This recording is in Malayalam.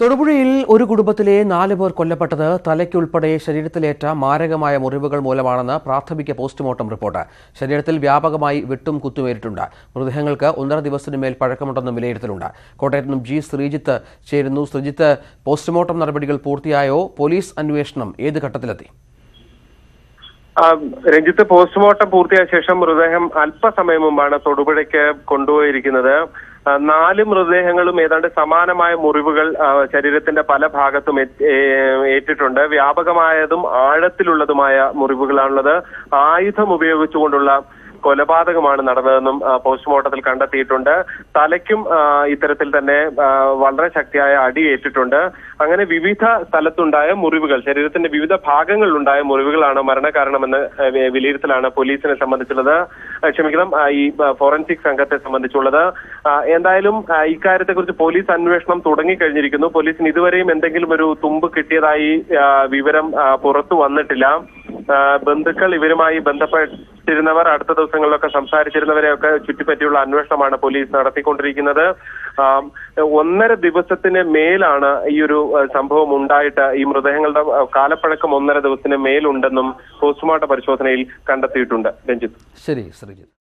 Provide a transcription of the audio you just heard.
തൊടുപുഴയിൽ ഒരു കുടുംബത്തിലെ 4 പേർ കൊല്ലപ്പെട്ടത് തലയ്ക്കുൾപ്പെടെ ശരീരത്തിലേറ്റ മാരകമായ മുറിവുകൾ മൂലമാണെന്ന് പ്രാഥമിക പോസ്റ്റ്മോർട്ടം റിപ്പോർട്ട്. ശരീരത്തിൽ വ്യാപകമായി വെട്ടും കുത്തുമേറ്റിട്ടുണ്ട്. മൃതദേഹങ്ങൾക്ക് 1.5 ദിവസത്തിനു മേൽ പഴക്കമുണ്ടെന്നും വിലയിരുത്തലുണ്ട്. കോട്ടയത്ത് നിന്നും ജി ശ്രീജിത്ത് ചേരുന്നു. ശ്രീജിത്ത്, പോസ്റ്റ്മോർട്ടം നടപടികൾ പൂർത്തിയായോ? പോലീസ് അന്വേഷണം ഏത് ഘട്ടത്തിലെത്തി? രഞ്ജിത്ത്, പോസ്റ്റ്മോർട്ടം പൂർത്തിയായ ശേഷം മൃതദേഹം അല്പസമയം മുമ്പാണ് തൊടുപുഴയ്ക്ക് കൊണ്ടുപോയിരിക്കുന്നത്. 4 മൃതദേഹങ്ങളും ഏതാണ്ട് സമാനമായ മുറിവുകൾ ശരീരത്തിന്റെ പല ഭാഗത്തും ഏറ്റിട്ടുണ്ട്. വ്യാപകമായതും ആഴത്തിലുള്ളതുമായ മുറിവുകളാണുള്ളത്. ആയുധം ഉപയോഗിച്ചുകൊണ്ടുള്ള കൊലപാതകമാണ് നടന്നതെന്നും പോസ്റ്റ്മോർട്ടത്തിൽ കണ്ടെത്തിയിട്ടുണ്ട്. തലയ്ക്കും ഇത്തരത്തിൽ തന്നെ വളരെ ശക്തിയായ അടിയേറ്റിട്ടുണ്ട്. അങ്ങനെ വിവിധ സ്ഥലത്തുണ്ടായ മുറിവുകൾ, ശരീരത്തിന്റെ വിവിധ ഭാഗങ്ങളിലുണ്ടായ മുറിവുകളാണ് മരണകാരണമെന്ന് വിലയിരുത്തലാണ് പോലീസിനെ സംബന്ധിച്ചുള്ളത്. ഈ ഫോറൻസിക് സംഘത്തെ സംബന്ധിച്ചുള്ളത്. എന്തായാലും ഇക്കാര്യത്തെക്കുറിച്ച് പോലീസ് അന്വേഷണം തുടങ്ങിക്കഴിഞ്ഞിരിക്കുന്നു. പോലീസിന് ഇതുവരെയും എന്തെങ്കിലും ഒരു തുമ്പ് കിട്ടിയതായി വിവരം പുറത്തു വന്നിട്ടില്ല. ബന്ധുക്കൾ, ഇവരുമായി ബന്ധപ്പെട്ടിരുന്നവർ, അടുത്ത ദിവസങ്ങളിലൊക്കെ സംസാരിച്ചിരുന്നവരെയൊക്കെ ചുറ്റിപ്പറ്റിയുള്ള അന്വേഷണമാണ് പോലീസ് നടത്തിക്കൊണ്ടിരിക്കുന്നത്. 1.5 ദിവസത്തിന് മേലാണ് ഈ ഒരു സംഭവം ഉണ്ടായിട്ട്. ഈ മൃതദേഹങ്ങളുടെ കാലപ്പഴക്കം 1.5 ദിവസത്തിന് മേലുണ്ടെന്നും പോസ്റ്റ്മോർട്ടം പരിശോധനയിൽ കണ്ടെത്തിയിട്ടുണ്ട്. രഞ്ജിത്ത്. ശരി, ശ്രീജിത്ത്.